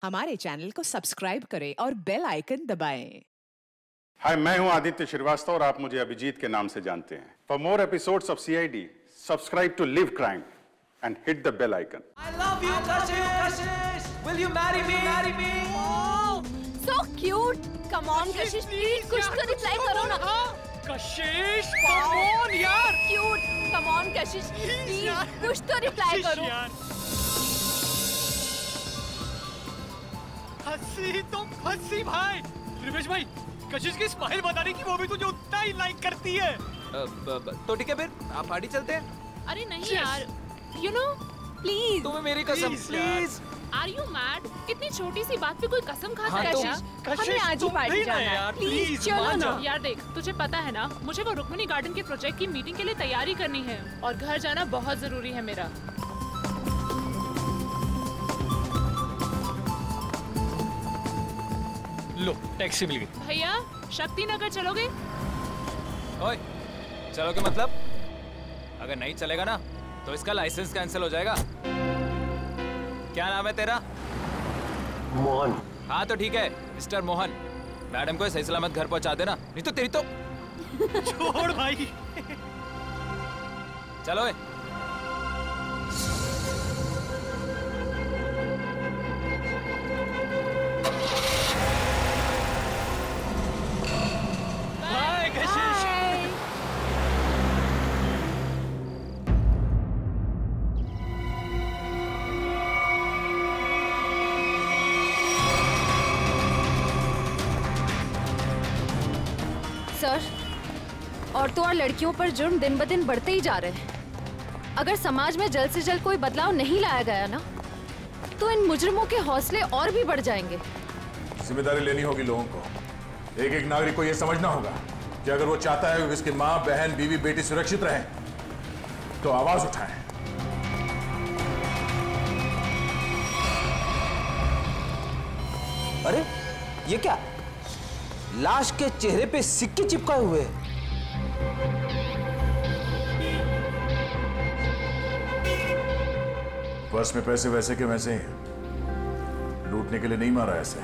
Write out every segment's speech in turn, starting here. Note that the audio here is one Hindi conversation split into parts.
हमारे चैनल को सब्सक्राइब करें और बेल आइकन दबाएं। हाय, मैं हूं आदित्य श्रीवास्तव और आप मुझे अभिजीत के नाम से जानते हैं। For more episodes of CID, subscribe to Liv crime and hit the bell icon. I love you, Kashish. Will you marry me? Marry me. Oh, so cute. Come on, Kashish, please कुछ तो रिप्लाई करो ना। Kashish, come on यार. Cute. Come on, Kashish, please कुछ तो रिप्लाई करो। हंसी तो हंसी भाई। रिवेश भाई, कशिश की स्माइल बताने की वो भी तुझे उतना ही लाइक करती है। तो ठीक है फिर, आप पार्टी चलते हैं। अरे नहीं यार, you know, Please. तुम्हें मेरी कसम, प्लीज। are you mad? इतनी छोटी सी बात पे कोई कसम खा सकता है क्या? हमें आज ही पार्टी जाना है। प्लीज चलो ना। यार देख, तुझे पता है ना, मुझे वो रुक्मिणी गार्डन के प्रोजेक्ट की मीटिंग के लिए तैयारी करनी है और घर जाना बहुत जरूरी है मेरा। लो, टैक्सी मिल गई। भैया, शक्ति नगर चलोगे? ओए, चलोगे मतलब? अगर नहीं चलेगा ना, तो इसका लाइसेंस कैंसिल हो जाएगा। क्या नाम है तेरा? मोहन। हाँ तो ठीक है, मिस्टर मोहन। मैडम को सही सलामत घर पहुंचा देना, नहीं तो तेरी तो। छोड़ भाई। चलो ए। बाय कशिश। सर, औरतों और लड़कियों पर जुर्म दिन ब दिन बढ़ते ही जा रहे हैं। अगर समाज में जल्द से जल्द कोई बदलाव नहीं लाया गया ना, तो इन मुजरिमों के हौसले और भी बढ़ जाएंगे। जिम्मेदारी लेनी होगी लोगों को। एक एक नागरिक को यह समझना होगा कि अगर वो चाहता है कि उसकी माँ, बहन, बीवी, बेटी सुरक्षित रहें, तो आवाज उठाएं। अरे ये क्या? लाश के चेहरे पे सिक्के चिपकाए हुए हैं। पर्स में पैसे वैसे के वैसे हैं। लूटने के लिए नहीं मारा ऐसे।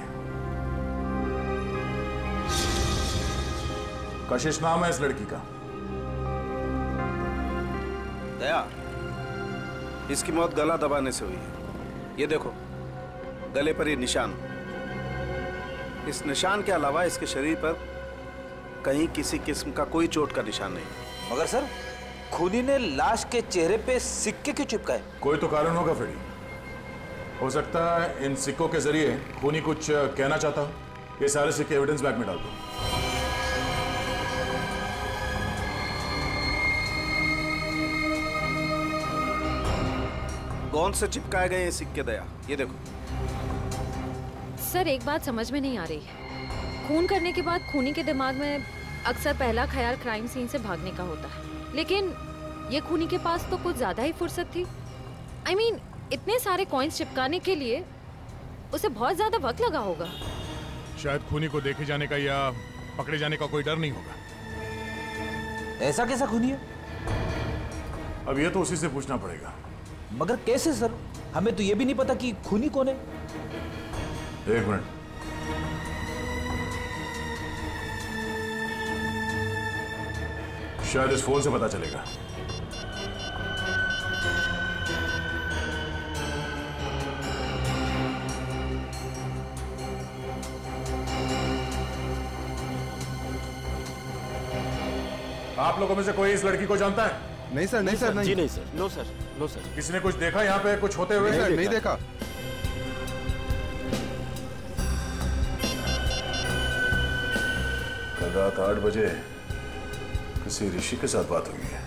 कशिश नाम है इस लड़की का। दया, इसकी मौत गला दबाने से हुई है। ये देखो, गले पर ये निशान। इस निशान के अलावा इसके शरीर पर कहीं किसी किस्म का कोई चोट का निशान नहीं। मगर सर, खूनी ने लाश के चेहरे पे सिक्के क्यों चिपकाए? कोई तो कारण होगा फ्रेडी। हो सकता है इन सिक्कों के जरिए खूनी कुछ कहना चाहता हो। ये सारे सिक्के एविडेंस बैग में डाल दो। कौन से चिपकाए गए ये सिक्के दया? ये देखो। सर, एक बात समझ में नहीं आ रही है। खून करने के बाद खूनी के दिमाग में अक्सर पहला ख्याल क्राइम सीन से भागने का होता है, लेकिन ये खूनी के पास तो कुछ ज्यादा ही फुर्सत थी। I mean, इतने सारे कॉइन्स चिपकाने के लिए उसे बहुत ज्यादा वक्त लगा होगा। शायद खूनी को देखे जाने का या पकड़े जाने का कोई डर नहीं होगा। ऐसा कैसा खूनी है? अब ये तो उसी से पूछना पड़ेगा। मगर कैसे सर? हमें तो ये भी नहीं पता कि खूनी कौन है। एक मिनट। शायद इस फोन से पता चलेगा। आप लोगों में से कोई इस लड़की को जानता है? नहीं सर, नहीं सर, नहीं। जी नहीं sir. No sir, no sir. किसी ने कुछ देखा यहाँ पे कुछ होते हुए? नहीं देखा। कल रात 8 बजे किसी ऋषि के साथ बात हुई है।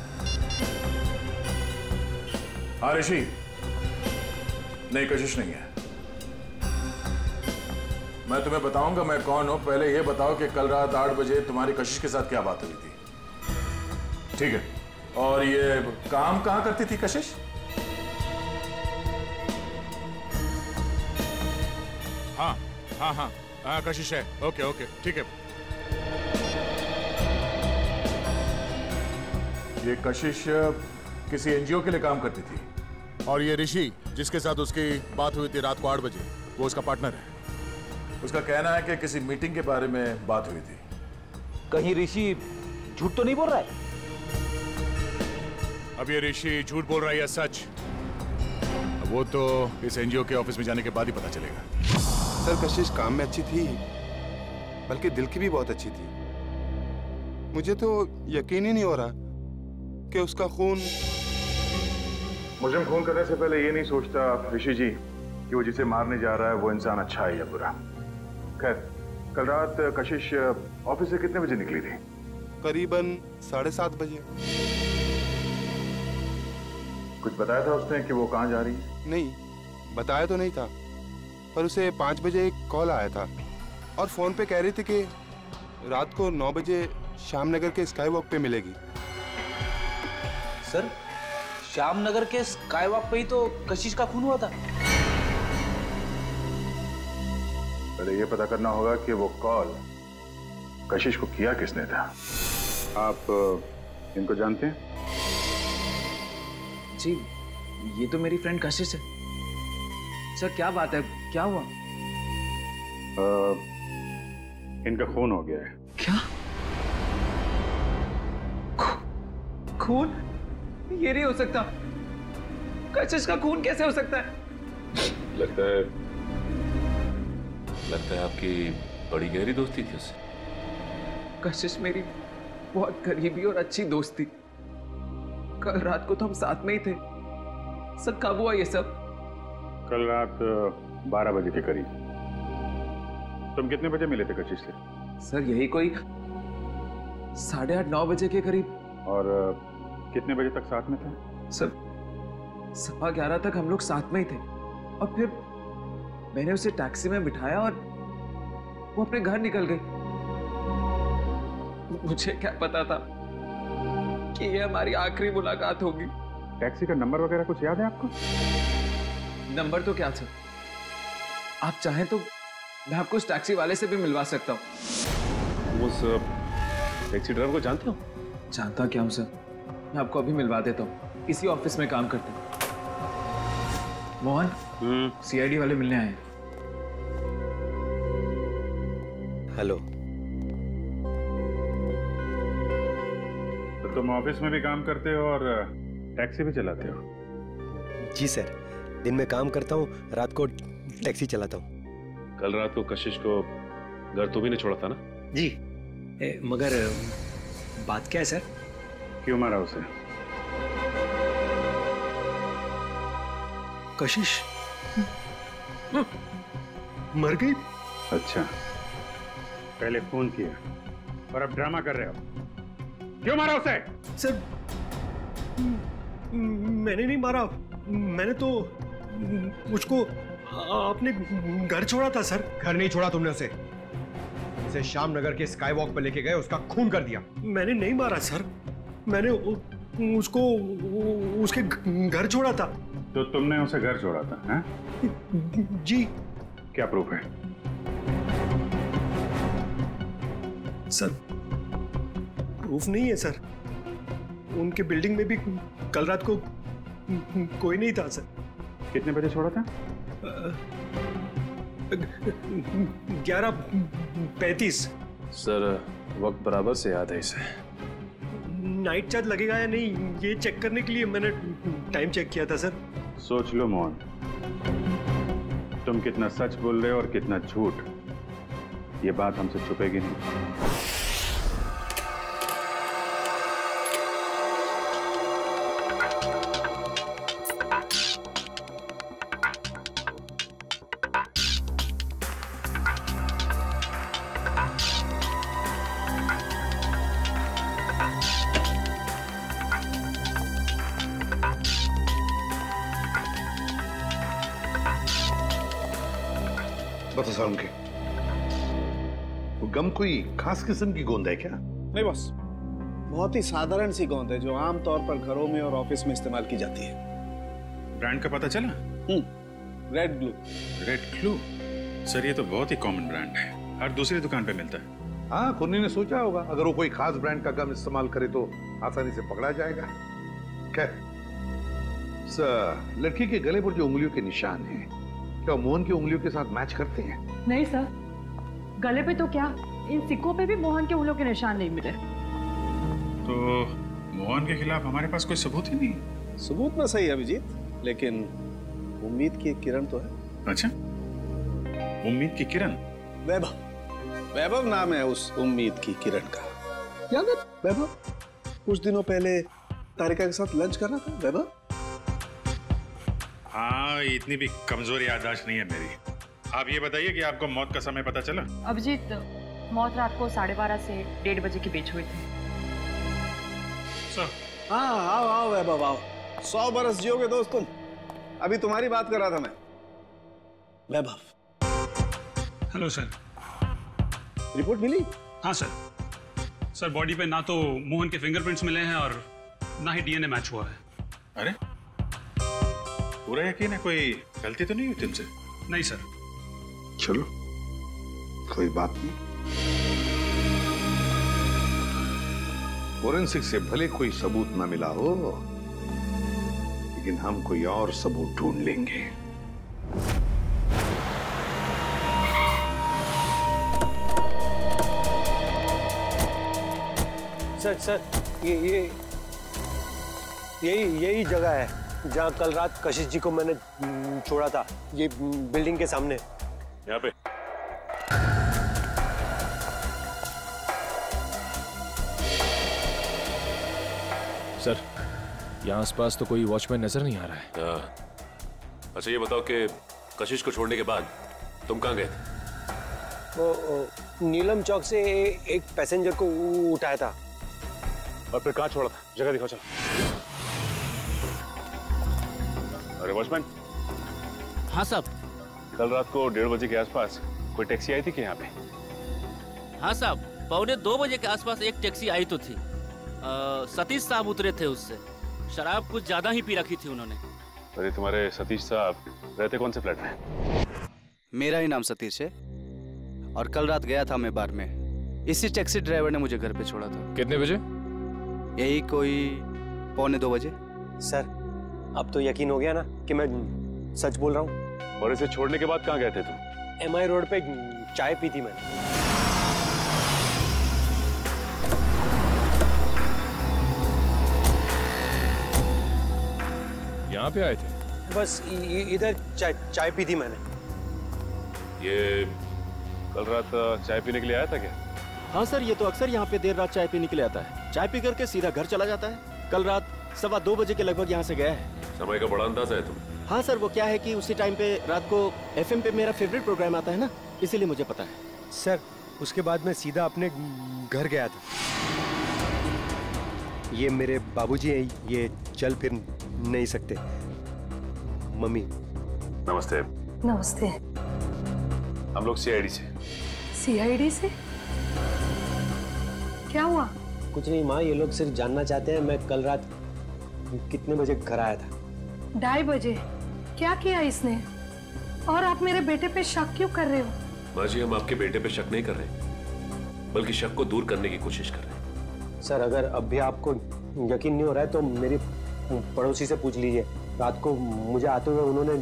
हाँ ऋषि। नहीं, कशिश नहीं है। मैं तुम्हें बताऊंगा मैं कौन हूं। पहले यह बताओ कि कल रात 8 बजे तुम्हारी कशिश के साथ क्या बात हुई थी। ठीक है। और ये काम कहां करती थी कशिश? हाँ हाँ हाँ हाँ, कशिश है। ओके ओके, ठीक है। ये कशिश किसी एनजीओ के लिए काम करती थी। और ये ऋषि जिसके साथ उसकी बात हुई थी रात को 8 बजे, वो उसका पार्टनर है। उसका कहना है कि किसी मीटिंग के बारे में बात हुई थी। कहीं ऋषि झूठ तो नहीं बोल रहा है? अब ये ऋषि झूठ बोल रहा है या सच, वो तो इस एनजीओ के ऑफिस में जाने के बाद ही पता चलेगा। सर कशिश काम में अच्छी थी, बल्कि दिल की भी बहुत अच्छी थी। मुझे तो यकीन ही नहीं हो रहा कि उसका खून। मुजरिम खून करने से पहले ये नहीं सोचता ऋषि जी कि वो जिसे मारने जा रहा है वो इंसान अच्छा है या बुरा। खैर, कल रात कशिश ऑफिस से कितने बजे निकली थी? करीबन 7:30 बजे। कुछ बताया था उसने कि वो कहाँ जा रही है? नहीं, बताया तो नहीं था, पर उसे 5 बजे एक कॉल आया था और फोन पे कह रही थी कि रात को 9 बजे श्यामनगर के स्काई वॉक पे मिलेगी। सर, श्यामनगर के स्काई वॉक पे ही तो कशिश का खून हुआ था। पहले ये पता करना होगा कि वो कॉल कशिश को किया किसने था। आप इनको जानते हैं? जी, ये तो मेरी फ्रेंड कशिश है। सर क्या बात है, क्या हुआ? इनका खून हो गया है। क्या? खून? ये नहीं हो सकता। कशिश का खून कैसे हो सकता है? लगता है आपकी बड़ी गहरी दोस्ती थी उससे। कशिश मेरी बहुत करीबी और अच्छी दोस्त थी। कल रात को तो हम साथ में ही थे। सर कब हुआ ये सब? कल रात 12 बजे के करीब। तुम कितने बजे मिले थे कशिश से? सर यही कोई 8:30-9 बजे के करीब। और कितने बजे तक साथ में थे? सर 11:15 तक हम लोग साथ में ही थे और फिर मैंने उसे टैक्सी में बिठाया और वो अपने घर निकल गई। मुझे क्या पता था कि ये हमारी आखिरी मुलाकात होगी। टैक्सी का नंबर वगैरह कुछ याद है आपको? नंबर तो क्या था, आप चाहें तो मैं आपको उस टैक्सी वाले से भी मिलवा सकता हूँ। उस टैक्सी ड्राइवर को जानते हो? जानता क्या हूँ सर, मैं आपको अभी मिलवा देता हूँ। इसी ऑफिस में काम करते हैं। मोहन, सीआईडी वाले मिलने आए हैं। हेलो। तो तुम ऑफिस में भी काम करते हो और टैक्सी भी चलाते हो? जी सर, दिन में काम करता हूँ, रात को टैक्सी चलाता हूँ। कल रात को कशिश को घर तो भी नहीं छोड़ा था ना? जी, मगर बात क्या है सर? क्यों मारा उसे? कशिश मर गई। अच्छा, पहले फोन किया और अब ड्रामा कर रहे हो। क्यों मारा उसे? सर मैंने नहीं मारा, मैंने तो मुझको आपने घर छोड़ा था सर। घर नहीं छोड़ा तुमने उसे श्यामनगर के स्काई वॉक पर लेके गए, उसका खून कर दिया। मैंने नहीं मारा सर, मैंने उसको उसके घर छोड़ा था। तो तुमने उसे घर छोड़ा था? हैं? जी। क्या प्रूफ है? सर प्रूफ नहीं है सर, उनके बिल्डिंग में भी कल रात को कोई नहीं था सर। कितने बजे छोड़ा था? 11:35। सर वक्त बराबर से याद है इसे। नाइट चार्ज लगेगा या नहीं ये चेक करने के लिए मैंने टाइम चेक किया था सर। सोच लो मोहन, तुम कितना सच बोल रहे हो और कितना झूठ, ये बात हमसे छुपेगी नहीं। बता सालम के वो गम कोई खास किस्म की गोंद है क्या? नहीं बस, बहुत ही साधारण सी गोंद है जो आमतौर पर घरों में और ऑफिस में इस्तेमाल की जाती है। ब्रांड का पता चला? Red glue. Red glue? Sir ये तो बहुत ही कॉमन ब्रांड है, हर दूसरी दुकान पे मिलता है। हाँ, खुन्नी ने सोचा होगा अगर वो कोई खास ब्रांड का गम इस्तेमाल करे तो आसानी से पकड़ा जाएगा। खैर, लड़की के गले पर जो उंगलियों के निशान हैं क्या मोहन की उंगलियों के साथ मैच करते हैं? नहीं सर, गले पे तो क्या, इन सिक्कों पे भी मोहन के उंगलियों के निशान नहीं मिले। तो मोहन के खिलाफ हमारे पास कोई सबूत ही नहीं? सबूत ना सही अभिजीत, लेकिन उम्मीद की एक किरण तो है। अच्छा, उम्मीद की किरण? वैभव नाम है उस उम्मीद की किरण का। याद है वैभव? कुछ दिनों पहले तारिका के साथ लंच कर रहा था वैभव। हाँ, इतनी भी कमजोर याददाश्त नहीं है मेरी। आप ये बताइए कि आपको मौत का समय पता चला? अभिजीत, मौत रात को 12:30 से 1:30 बजे के बीच हुई थी। हाँ, आओ वैभव आओ। 100 बरस जियोगे दोस्त तुम। अभी तुम्हारी बात कर रहा था मैं। वैभव। Hello sir. रिपोर्ट मिली? हाँ सर। सर, बॉडी पे ना तो मोहन के फिंगरप्रिंट्स मिले हैं और ना ही डीएनए मैच हुआ है। अरे, पूरा यकीन है कोई गलती तो नहीं हुई तुमसे? नहीं सर। चलो, कोई बात नहीं। फोरेंसिक से भले कोई सबूत ना मिला हो, लेकिन हम कोई और सबूत ढूंढ लेंगे। सर, यही जगह है जहाँ कल रात कशिश जी को मैंने छोड़ा था। ये बिल्डिंग के सामने। यहाँ पे? सर, यहाँ आसपास तो कोई वॉचमैन नजर नहीं आ रहा है। अच्छा, ये बताओ कि कशिश को छोड़ने के बाद तुम कहाँ गए थे? वो नीलम चौक से एक पैसेंजर को उठाया था। और फिर कहाँ छोड़ा था? जगह दिखाओ चलो। अरे वॉचमैन। हाँ साहब। कल रात को 1:30 बजे के आसपास कोई टैक्सी आई थी कि यहाँ पे? हाँ साहब, 1:45 बजे के आसपास एक टैक्सी आई तो थी। सतीश साहब उतरे थे उससे। शराब कुछ ज्यादा ही पी रखी थी उन्होंने। अरे तुम्हारे सतीश साहब रहते कौन से फ्लैट में? मेरा ही नाम सतीश है और कल रात गया था मैं बार में। इसी टैक्सी ड्राइवर ने मुझे घर पे छोड़ा था। कितने बजे? यही कोई 1:45 बजे। सर, अब तो यकीन हो गया ना कि मैं सच बोल रहा हूँ। और इसे छोड़ने के बाद कहाँ गए थे तुम? MI रोड पे चाय पी थी मैंने। यहाँ पे आए थे? बस इधर चाय पी थी मैंने। ये कल रात चाय पीने के लिए आया था क्या? हाँ सर, ये तो अक्सर यहाँ पे देर रात चाय पीने के लिए आता है। चाय पी करके सीधा घर चला जाता है। कल रात 2:15 बजे के लगभग यहाँ से गया है। समय का बड़ा अंदाजा है तुम। हाँ सर, वो क्या है कि उसी टाइम पे रात को FM पे मेरा फेवरेट प्रोग्राम आता है ना, इसीलिए मुझे पता है। सर, उसके बाद मैं सीधा अपने घर गया था। ये मेरे बाबूजी हैं, ये चल फिर नहीं सकते। मम्मी। नमस्ते। नमस्ते। हम लोग CID से। CID से? क्या हुआ? कुछ नहीं माँ, ये लोग सिर्फ जानना चाहते हैं मैं कल रात कितने बजे घर आया था। 2:30 बजे। क्या किया इसने? और आप मेरे बेटे पे शक क्यों कर रहे हो? माँ जी, हम आपके बेटे पे शक नहीं कर रहे, बल्कि शक को दूर करने की कोशिश कर रहे हैं। सर, अगर अब भी आपको यकीन नहीं हो रहा है तो मेरी पड़ोसी से पूछ लीजिए। रात को मुझे आते हुए उन्होंने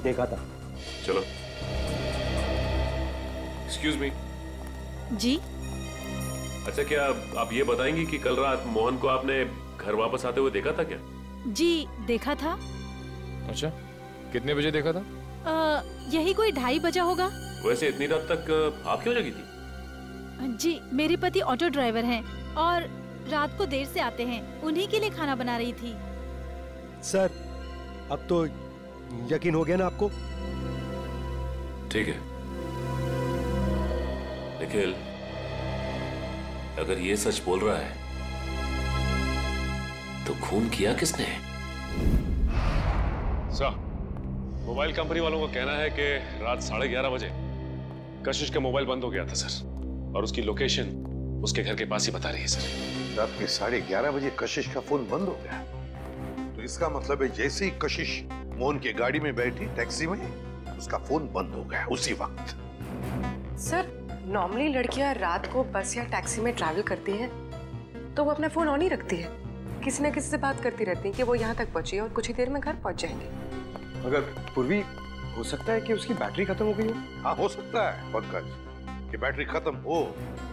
देखा था। चलो। Excuse me. जी। अच्छा, क्या आप ये बताएंगी कि कल रात मोहन को आपने घर वापस आते हुए देखा था क्या? जी, देखा था। अच्छा, कितने बजे देखा था? यही कोई 2:30 बजा होगा। वैसे इतनी रात तक आप क्यों जगी थी? जी, मेरे पति ऑटो ड्राइवर हैं और रात को देर से आते हैं। उन्हीं के लिए खाना बना रही थी। सर, अब तो यकीन हो गया ना आपको? ठीक है, निखिल, अगर ये सच बोल रहा है तो खून किया किसने? सर, मोबाइल कंपनी वालों का कहना है कि रात 11:30 बजे कशिश का मोबाइल बंद हो गया था सर, और उसकी लोकेशन उसके घर के पास ही बता रही है सर। रात के 11:30 बजे कशिश का फोन बंद हो गया, तो इसका मतलब है जैसे ही कशिश मोहन की गाड़ी में बैठी टैक्सी में, उसका फोन बंद हो गया उसी वक्त। सर, नॉर्मली लड़कियां रात को बस या टैक्सी में ट्रैवल करती हैं तो वो अपना फोन ऑन ही रखती है। किसी न किसी से बात करती रहती है कि वो यहाँ तक पहुंची है और कुछ ही देर में घर पहुंच जाएंगे। अगर पूर्वी हो सकता है कि उसकी बैटरी खत्म हो गई हो। हाँ, हो सकता है पंकज कि बैटरी खत्म हो,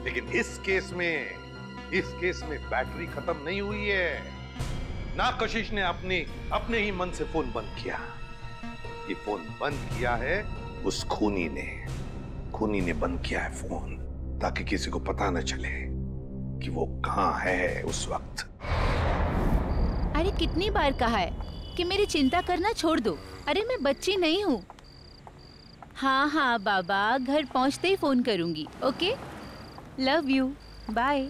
लेकिन इस केस में बैटरी खत्म नहीं हुई है। ना कशिश ने अपने ही मन से फोन बंद किया। ये फोन बंद किया है उस खूनी ने बंद किया है फोन, ताकि किसी को पता न चले कि वो कहां है उस वक्त। अरे कितनी बार कहा है कि मेरी चिंता करना छोड़ दो। अरे मैं बच्ची नहीं हूँ। हाँ हाँ बाबा, घर पहुँचते ही फोन करूँगी। Okay, love you, bye.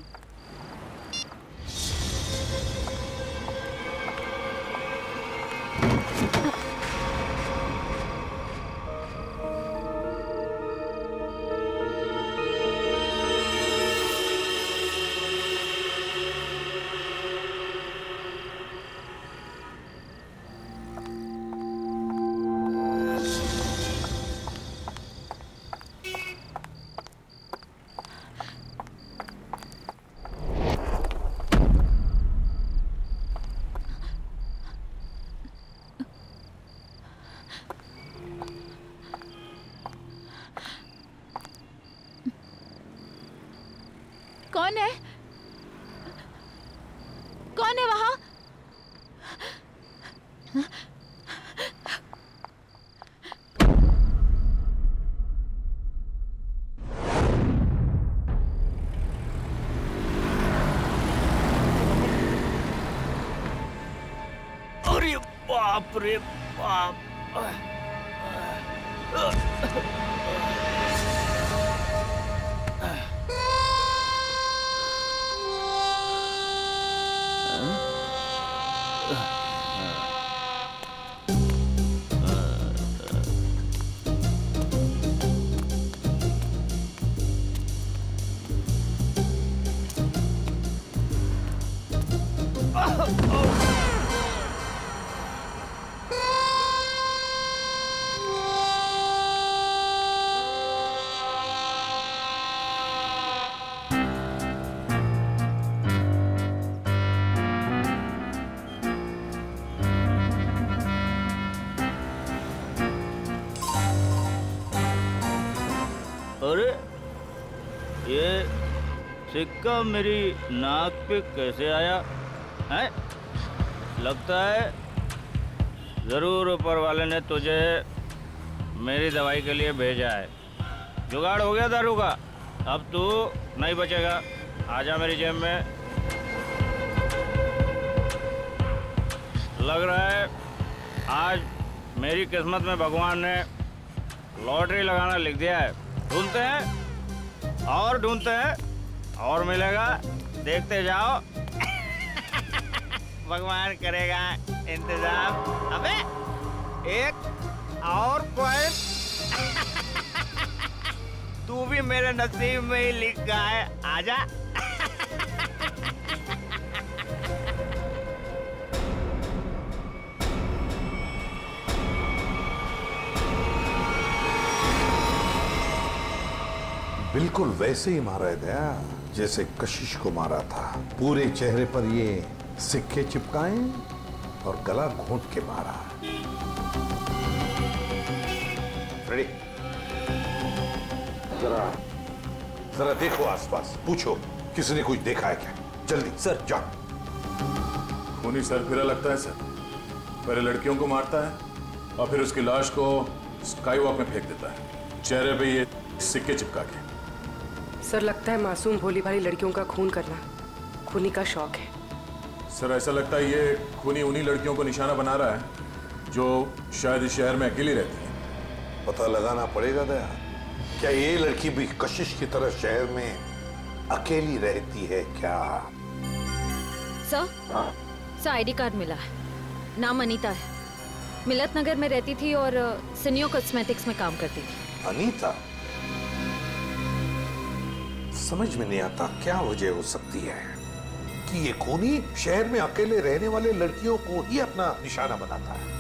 कौन है? कौन है वहां? अरे बाप रे बाप। अरे ये सिक्का मेरी नाक पे कैसे आया है? लगता है जरूर ऊपर वाले ने तुझे मेरी दवाई के लिए भेजा है। जुगाड़ हो गया दारू का, अब तू नहीं बचेगा। आजा मेरी जेब में। लग रहा है आज मेरी किस्मत में भगवान ने लॉटरी लगाना लिख दिया है। ढूंढते हैं और ढूंढते हैं और मिलेगा, देखते जाओ। भगवान करेगा इंतजाम। अबे एक और पॉइंट तू भी मेरे नसीब में ही लिखा है। आजा। बिल्कुल वैसे ही मारा है दया, जैसे कशिश को मारा था। पूरे चेहरे पर ये सिक्के चिपकाए और गला घोंट के मारा। रेडी? जरा देखो आसपास, पूछो किसी ने कुछ देखा है क्या? जल्दी सर, जाओ। खूनी सरफिरा लगता है सर। पहले लड़कियों को मारता है और फिर उसकी लाश को स्काई वॉक में फेंक देता है, चेहरे पे ये सिक्के चिपका के। सर लगता है मासूम भोली भाली लड़कियों का खून करना खूनी का शौक है। सर ऐसा लगता है ये खूनी उन्हीं लड़कियों को निशाना बना रहा है जो शायद इस शहर में अकेली रहती है। पता लगाना पड़ेगा दया, क्या ये लड़की भी कशिश की तरह शहर में अकेली रहती है क्या? सर आईडी कार्ड मिला है, नाम अनीता है, मिलत नगर में रहती थी और सिनियो कॉस्मेटिक्स में काम करती थी। अनीता? समझ में नहीं आता क्या वजह हो सकती है कि ये खूनी शहर में अकेले रहने वाले लड़कियों को ही अपना निशाना बनाता है।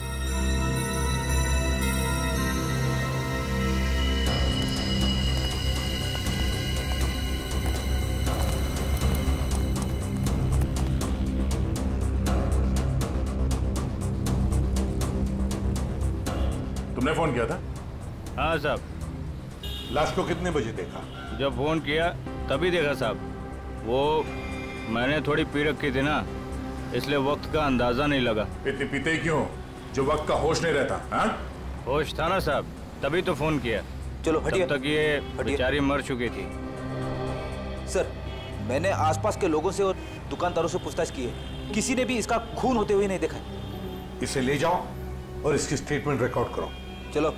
तुमने फोन किया था? हाँ साहब। लाश को कितने बजे देखा? जब फोन किया तभी देखा साहब। वो मैंने थोड़ी पी रखी थी ना, इसलिए वक्त का अंदाजा नहीं लगा। इतनी पीते ही क्यों जो वक्त का होश नहीं रहता? हाँ? होश था ना साहब, तभी तो फोन किया। चलो हटिए। तब तक ये बेचारी मर चुकी थी। सर, मैंने आसपास के लोगों से और दुकानदारों से पूछताछ की है, किसी ने भी इसका खून होते हुए नहीं देखा। इसे ले जाओ और इसकी स्टेटमेंट रिकॉर्ड करो। चलो।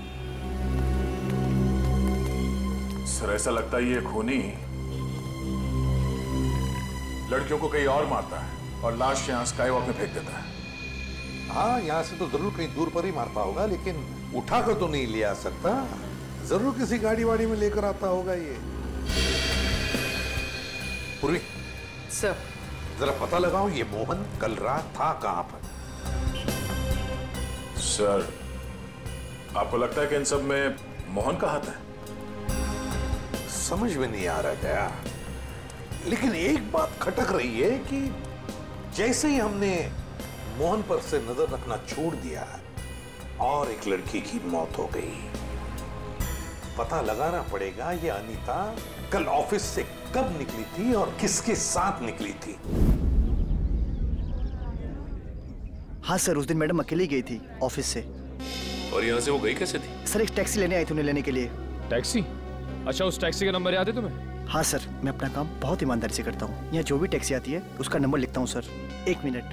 सर, ऐसा लगता है ये खूनी लड़कियों को कहीं और मारता है और लाश यहाँ स्काई वॉक में फेंक देता है। हाँ, यहाँ से तो जरूर कहीं दूर पर ही मारता होगा, लेकिन उठाकर तो नहीं ले आ सकता। जरूर किसी गाड़ी वाड़ी में लेकर आता होगा ये। पूर्वी सर, जरा पता लगाओ ये मोहन कल रात था कहां पर। सर, आपको लगता है कि इन सब में मोहन का हाथ है? समझ में नहीं आ रहा क्या, लेकिन एक बात खटक रही है कि जैसे ही हमने मोहन पर से नजर रखना छोड़ दिया और एक लड़की की मौत हो गई। पता लगाना पड़ेगा ये अनीता कल ऑफिस से कब निकली थी और किसके साथ निकली थी। हाँ सर, उस दिन मैडम अकेली गई थी ऑफिस से। और यहाँ से वो गई कैसे थी? सर, एक टैक्सी लेने आई थी उन्हें लेने के लिए। टैक्सी? अच्छा, उस टैक्सी का नंबर याद है तुम्हें? हाँ सर, मैं अपना काम बहुत ईमानदारी से करता हूँ। यहाँ जो भी टैक्सी आती है उसका नंबर लिखता हूँ सर। 1 मिनट।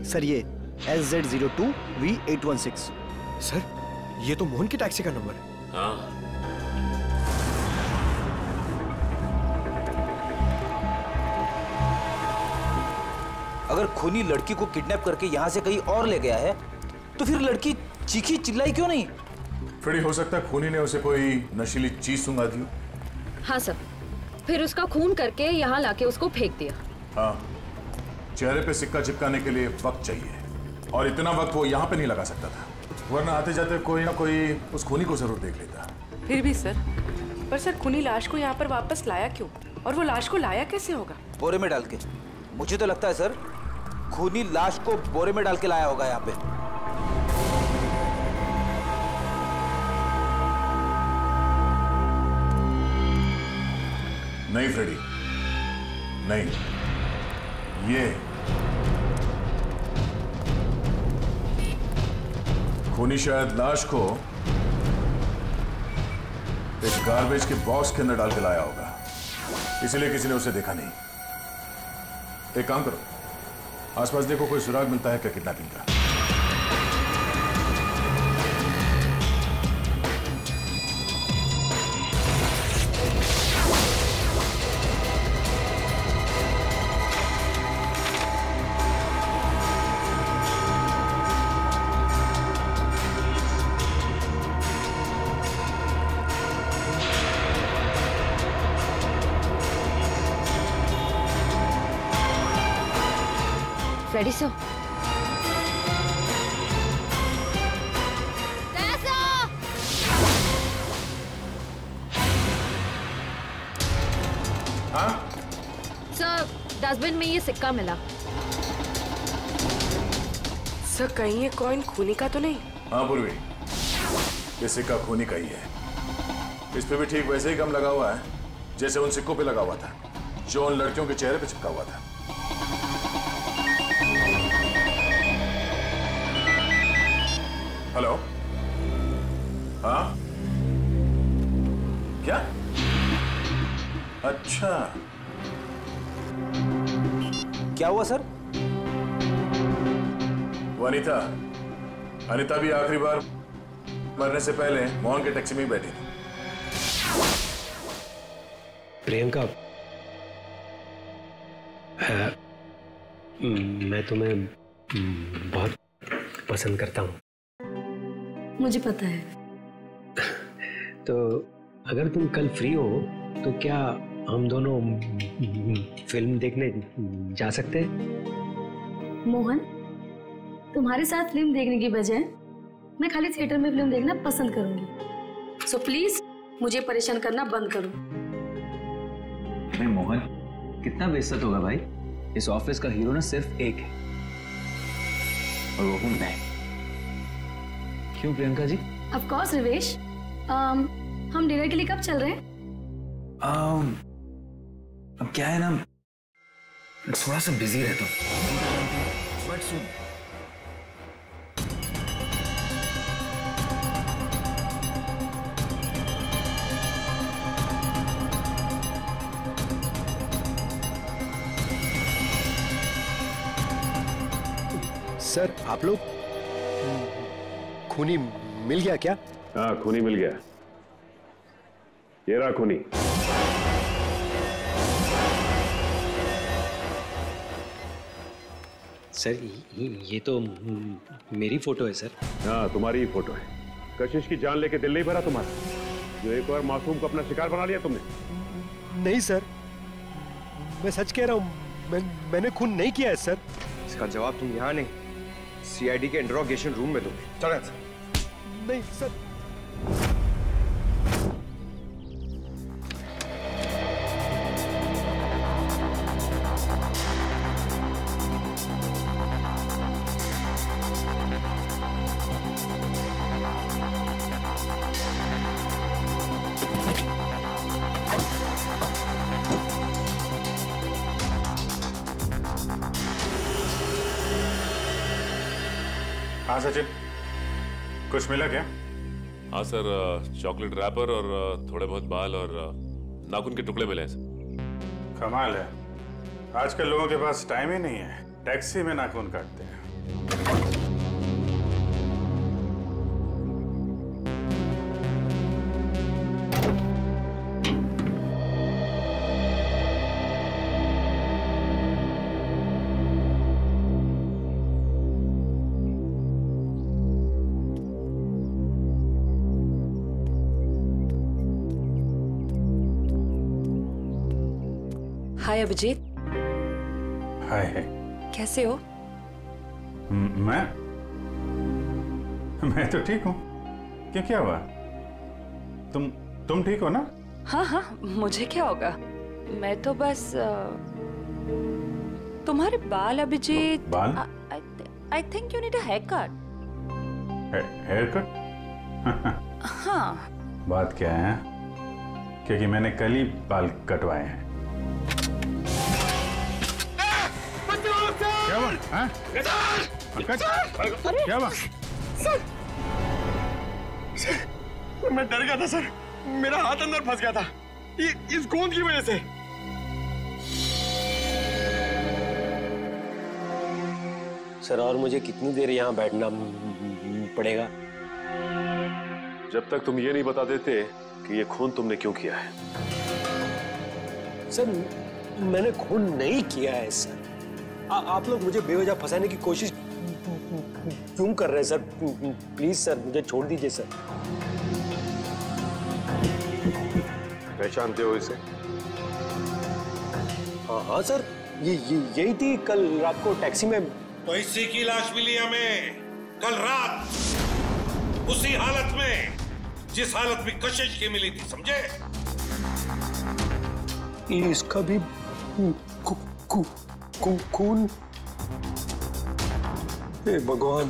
सर, ये SZ02V816। सर, ये तो मोहन की टैक्सी का नंबर है। हाँ। अगर खूनी लड़की को किडनैप करके यहाँ से कहीं और ले गया है, तो फिर लड़की चीखी चिल्लाई क्यों नहीं? फ्रेडी, हो सकता है खूनी ने उसे कोई नशीली चीज सुंघा दी हो। हाँ सर, फिर उसका खून करके यहाँ लाके उसको फेंक दिया। हाँ, चेहरे पे सिक्का चिपकाने के लिए वक्त चाहिए, और इतना वक्त वो यहाँ पे नहीं लगा सकता था, वरना आते जाते कोई ना कोई उस खूनी को जरूर देख लेता। फिर भी सर, पर सर खूनी लाश को यहाँ पर वापस लाया क्यों, और वो लाश को लाया कैसे होगा? बोरे में डाल के। मुझे तो लगता है सर, खूनी लाश को बोरे में डाल के लाया होगा यहाँ पे। नहीं फ्रेडी, नहीं। ये खूनी शायद लाश को एक गार्बेज के बॉक्स के अंदर डाल के लाया होगा, इसलिए किसी ने उसे देखा नहीं। एक काम करो, आसपास देखो कोई सुराग मिलता है क्या किडनैपिंग का। फ्रेडी सर, हाँ? सर, डस्टबिन में ये सिक्का मिला। सर, कहीं ये कॉइन खूनी का तो नहीं? हाँ पूर्वी, ये सिक्का खूनी का ही है। इस पे भी ठीक वैसे ही गम लगा हुआ है जैसे उन सिक्कों पे लगा हुआ था जो उन लड़कियों के चेहरे पे चिपका हुआ था। हेलो? हाँ? क्या? अच्छा, क्या हुआ सर? वो अनीता भी आखिरी बार मरने से पहले मोहन के टैक्सी में ही बैठी थी। प्रियंका, मैं तुम्हें बहुत पसंद करता हूँ। मुझे पता है। तो अगर तुम कल फ्री हो तो क्या हम दोनों फिल्म देखने जा सकते हैं? मोहन, तुम्हारे साथ फिल्म देखने की बजाय मैं खाली थिएटर में फिल्म देखना पसंद करूंगी। सो प्लीज मुझे परेशान करना बंद करो। अरे मोहन, कितना बेइज्जत होगा भाई। इस ऑफिस का हीरो ना सिर्फ एक है और वो हूं मैं। क्यों प्रियंका जी? Of course Rivesh. हम डिनर के लिए कब चल रहे हैं? अब क्या है ना, मैं थोड़ा सा बिजी रहता हूँ, बट सुन, सर आप लोग खूनी मिल गया क्या? हाँ खूनी मिल गया, ये रहा खूनी। सर ये तो मेरी फोटो है सर। हाँ तुम्हारी ही फोटो है। कशिश की जान लेके दिल नहीं भरा तुम्हारा, जो एक और मासूम को अपना शिकार बना लिया तुमने? नहीं सर, मैं सच कह रहा हूँ, मैंने खून नहीं किया है सर। इसका जवाब तुम यहाँ नहीं, सीआईडी के इंट्रोगेशन रूम में दोगे। चलो सर। नहीं सर। हाँ सचिन, कुछ मिला क्या? हाँ सर, चॉकलेट रैपर और थोड़े बहुत बाल और नाखून के टुकड़े मिले सर। कमाल है, आजकल लोगों के पास टाइम ही नहीं है, टैक्सी में नाखून काटते हैं। हाय अभिजीत। हाय। कैसे हो? मैं तो ठीक हूँ। क्यों, क्या हुआ? तुम ठीक हो ना? हाँ हाँ, मुझे क्या होगा, मैं तो बस तुम्हारे बाल अभिजीत। बाल? I think you need a haircut. Haircut? हाँ। बात क्या है? क्योंकि मैंने कल ही बाल कटवाए हैं। क्या हुआ? हाँ? क्या हुआ? सर, मैं डर गया था सर, मेरा हाथ अंदर फंस गया था इस गोंद की वजह से। सर और मुझे कितनी देर यहाँ बैठना पड़ेगा? जब तक तुम ये नहीं बता देते कि ये खून तुमने क्यों किया है। सर मैंने खून नहीं किया है सर। आप लोग मुझे बेवजह फंसाने की कोशिश क्यों कर रहे हैं सर? प्लीज सर मुझे छोड़ दीजिए सर। पहचानते हो इसे? हाँ सर, यही थी कल रात को टैक्सी में। तो इसी की लाश मिली हमें कल रात, उसी हालत में जिस हालत में कशिश की मिली थी, समझे? इसका भी खून? हे भगवान।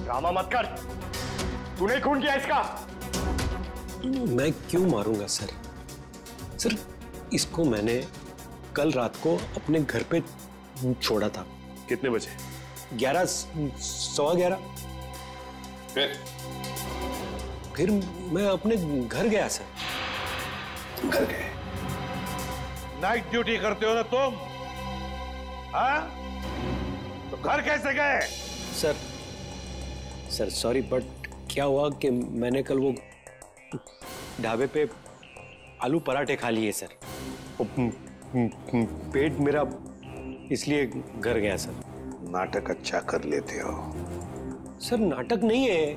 ड्रामा मत कर, तूने खून किया इसका। मैं क्यों मारूंगा सर? सर इसको मैंने कल रात को अपने घर पे छोड़ा था। कितने बजे? 11, सवा 11। फिर मैं अपने घर गया सर। घर गए? नाइट ड्यूटी करते हो ना तुम? हाँ? तो घर कैसे गए? सर सॉरी, बट क्या हुआ कि मैंने कल वो ढाबे पे आलू पराठे खा लिए सर, पेट मेरा इसलिए घर गया सर। नाटक अच्छा कर लेते हो। सर नाटक नहीं है,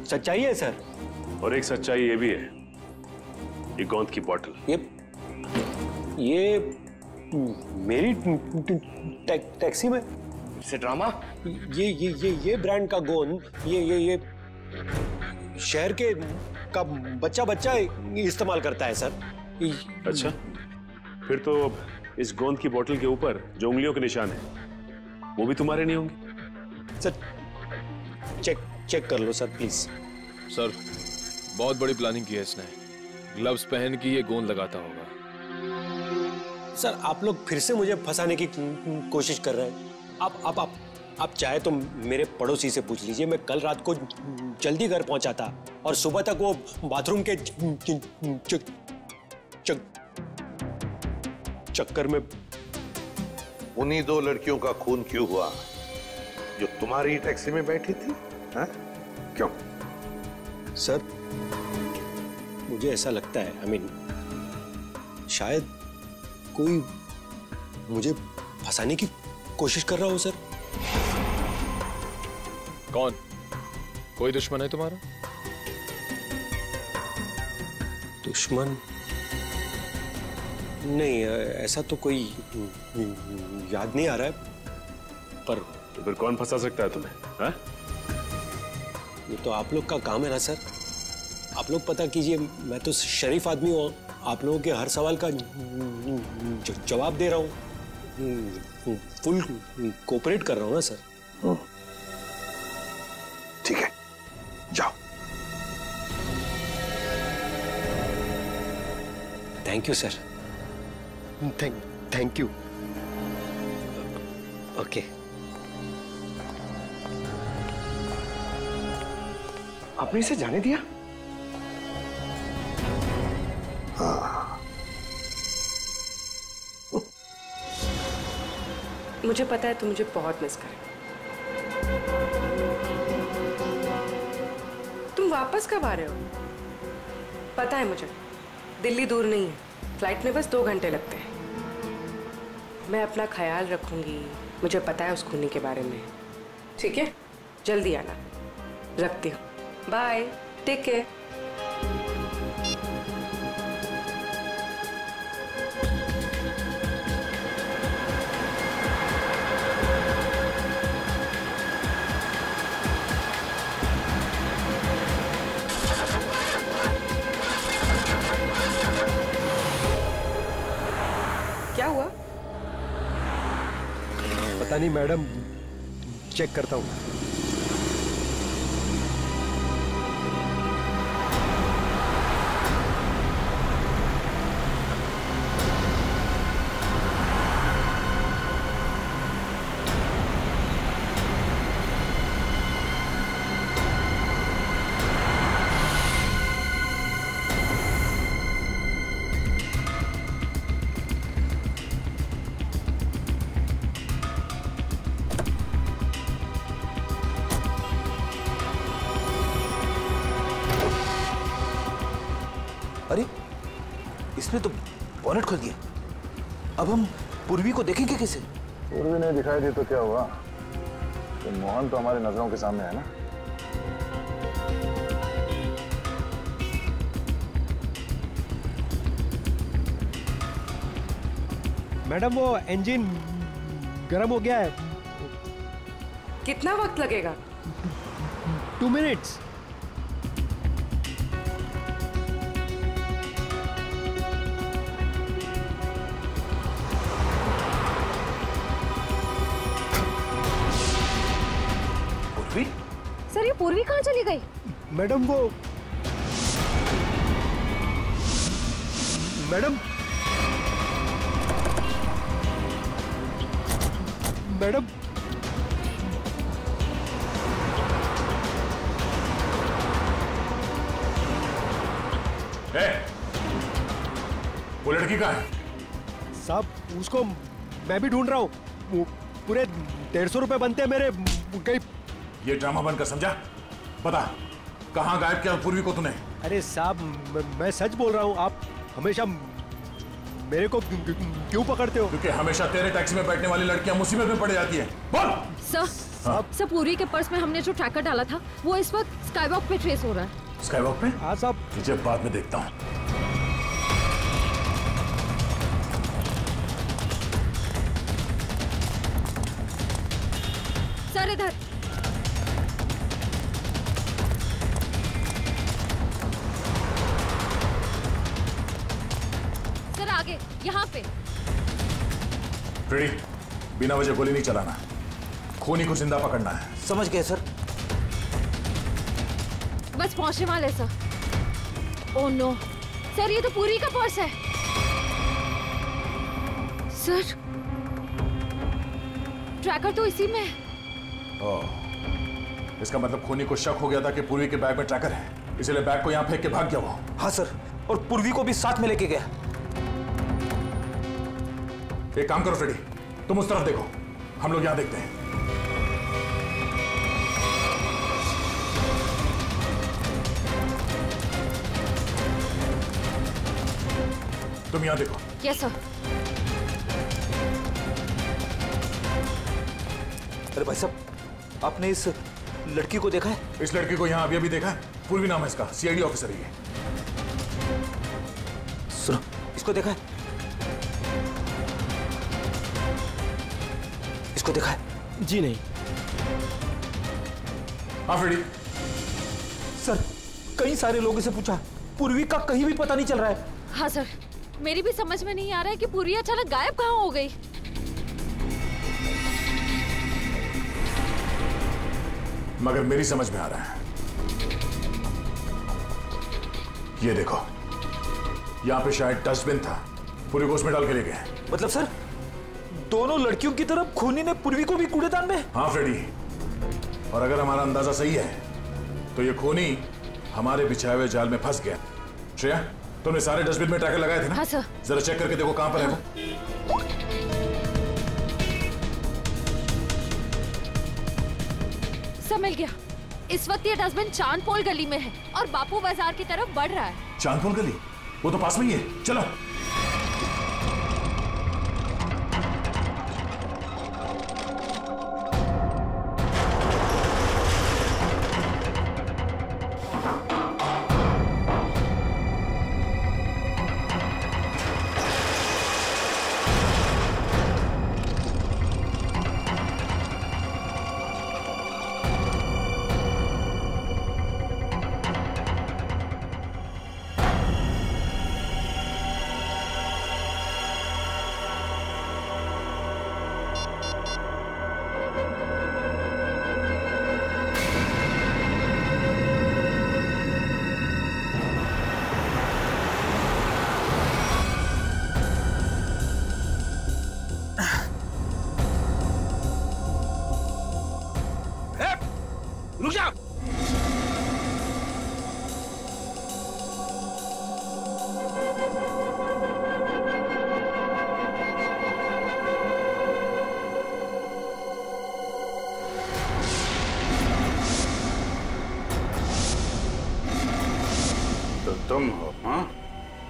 सच्चाई है सर। और एक सच्चाई ये भी है, ये गोंद की बोतल, ये मेरी टैक्सी में से ड्रामा। ये ब्रांड का गोंद ये शहर के का बच्चा इस्तेमाल करता है सर। अच्छा, फिर तो इस गोंद की बोतल के ऊपर जो उंगलियों के निशान है वो भी तुम्हारे नहीं होंगे। सर चेक कर लो सर प्लीज। सर बहुत बड़ी प्लानिंग की है इसने। ग्लव्स पहन के ये गोंद लगाता होगा। सर आप लोग फिर से मुझे फंसाने की कोशिश कर रहे हैं। आप चाहे तो मेरे पड़ोसी से पूछ लीजिए, मैं कल रात को जल्दी घर पहुंचा था और सुबह तक वो बाथरूम के चक्कर में। उन्हीं दो लड़कियों का खून क्यों हुआ जो तुम्हारी टैक्सी में बैठी थी? हाँ? क्यों? सर मुझे ऐसा लगता है, आई मीन शायद कोई मुझे फंसाने की कोशिश कर रहा हो सर। कौन? कोई दुश्मन है तुम्हारा? दुश्मन नहीं, ऐसा तो कोई याद नहीं आ रहा है। पर तो फिर कौन फंसा सकता है तुम्हें? हाँ? ये तो आप लोग का काम है ना सर। आप लोग पता कीजिए, मैं तो शरीफ आदमी हूँ, आप लोगों के हर सवाल का जवाब दे रहा हूँ, फुल कोऑपरेट कर रहा हूँ ना सर। ठीक है, जाओ। Thank you sir. Thank you. Okay. आपने इसे जाने दिया? हाँ। मुझे पता है तुम मुझे बहुत मिस करे। तुम वापस कब आ रहे हो? पता है मुझे, दिल्ली दूर नहीं है, फ्लाइट में बस 2 घंटे लगते हैं। मैं अपना ख्याल रखूंगी, मुझे पता है उस खूनी के बारे में। ठीक है, जल्दी आना। रखती हूँ, बाय, टेक केयर। क्या हुआ? पता नहीं मैडम, चेक करता हूँ। अरे इसने तो बॉनेट खोल दिया। अब हम पूर्वी को देखेंगे कैसे? पूर्वी नहीं दिखाई दी तो क्या हुआ? तो मोहन तो हमारी नजरों के सामने है ना। मैडम वो इंजन गर्म हो गया है। कितना वक्त लगेगा? 2 मिनट्स। सर ये पूर्वी कहाँ चली गई? मैडम वो मैडम मैडम वो लड़की कहाँ है? साहब उसको मैं भी ढूंढ रहा हूँ। पूरे 150 रुपए बनते हैं मेरे। कहीं ये ड्रामा बनकर समझा? बता कहाँ गायब किया पूर्वी को तूने? अरे साहब मैं सच बोल रहा हूँ। आप हमेशा मेरे को क्यों पकड़ते हो? क्योंकि हमेशा तेरे टैक्सी में बैठने वाली लड़कियां मुसीबत में पड़ जाती हैं। बोल। सर पूर्वी के पर्स में हमने जो ट्रैकर डाला था वो इस वक्त स्काईवॉक पे ट्रेस हो रहा है। स्काईवॉक पे? हाँ साहब। तुझे बाद में देखता हूँ। सर इधर। सर आगे यहाँ पे। फ्रेडी, बिना वजह गोली नहीं चलाना, खूनी को जिंदा पकड़ना है। समझ गए सर। बस पहुंचने वाले सर। ओह नो सर, ये तो पूरी का पर्स है। सर ट्रैकर तो इसी में है। ओह, इसका मतलब खूनी को शक हो गया था कि पूर्वी के बैग में ट्रैकर है, इसलिए बैग को यहाँ फेंक के भाग गया वो। हाँ सर, और पूर्वी को भी साथ में लेके गया। एक काम करो फ्रेडी, तुम उस तरफ देखो, हम लोग यहां देखते हैं। तुम यहां देखो। Yes sir. अरे भाई साहब, आपने इस लड़की को देखा है? इस लड़की को यहां अभी अभी देखा है। पूर्वी नाम है इसका, सीआईडी ऑफिसर ही है। सुनो, इसको देखा है? इसको देखा है? जी नहीं। हाँ फ्रेडी। सर, कई सारे लोगों से पूछा, पूर्वी का कहीं भी पता नहीं चल रहा है। हाँ सर, मेरी भी समझ में नहीं आ रहा है कि पूर्वी अचानक गायब कहाँ हो गई। मगर मेरी समझ में आ रहा है। ये देखो, यहां पे शायद डस्टबिन था, पूर्वी को उसमें डाल के ले गए। मतलब सर, दोनों लड़कियों की तरफ खूनी ने पूर्वी को भी कूड़ेदान में? हाँ फ्रेडी, और अगर हमारा अंदाजा सही है तो ये खूनी हमारे बिछाए हुए जाल में फंस गया। श्रेया, तुमने सारे डस्टबिन में ट्रैकर लगाए थे ना? हाँ सर। जरा चेक करके देखो कहां पर है वो। सब मिल गया। इस वक्त ये डस्टबिन चांदपोल गली में है और बापू बाजार की तरफ बढ़ रहा है। चांदपोल गली? वो तो पास में ही है, चलो। रुक जा। तो तुम हो? हाँ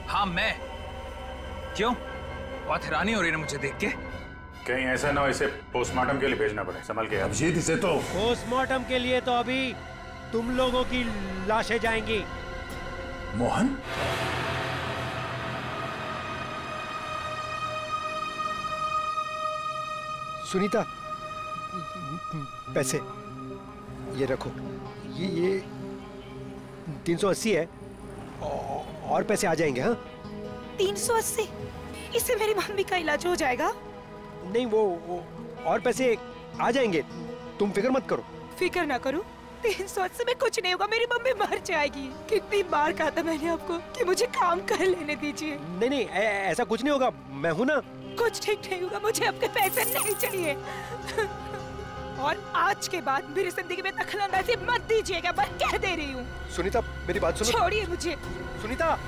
हाँ मैं। क्यों, बहुत हैरानी हो रही है मुझे देख के? कहीं ऐसा ना हो इसे पोस्टमार्टम के लिए भेजना पड़े। संभल के अभिजीत, इसे तो पोस्टमार्टम के लिए तो अभी तुम लोगों की लाशें जाएंगी। मोहन, सुनीता, पैसे ये रखो। ये 380 है और पैसे आ जाएंगे। हाँ 380? इससे मेरी मम्मी का इलाज हो जाएगा? नहीं, वो और पैसे आ जाएंगे, तुम फिक्र मत करो। फिक्र ना करूं? 380 में कुछ नहीं होगा, मेरी मम्मी मर जाएगी। कितनी बार कहा था मैंने आपको कि मुझे काम कर लेने दीजिए। नहीं नहीं, ऐसा कुछ नहीं होगा, मैं हूं ना। कुछ ठीक नहीं होगा, मुझे आपके पैसे नहीं चाहिए। और आज के बाद मेरी जिंदगी में दखलंदाजी मत दीजिएगा, मैं कह दे रही हूँ। सुनीता मेरी बात सुनो। छोड़िए मुझे। सुनीता,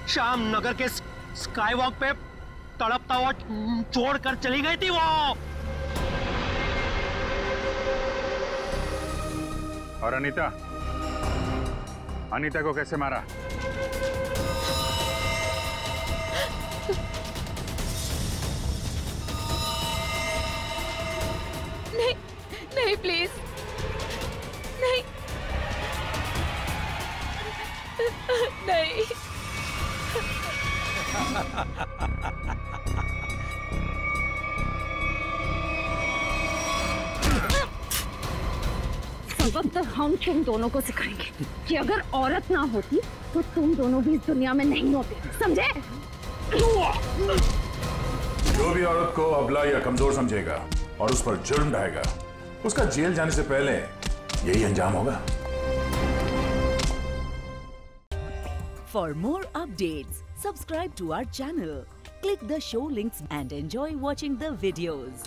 शाम नगर के स्काई वॉक पे तड़पता हुआ छोड़कर चली गई थी वो। और अनीता को कैसे मारा? नहीं नहीं, प्लीज नहीं नहीं। सबक हम तुम दोनों को सिखाएंगे कि अगर औरत ना होती तो तुम दोनों भी इस दुनिया में नहीं होते, समझे? जो भी औरत को अबला या कमजोर समझेगा और उस पर जुर्म ढाएगा, उसका जेल जाने से पहले यही अंजाम होगा। For more updates, subscribe to our channel, click the show links and enjoy watching the videos.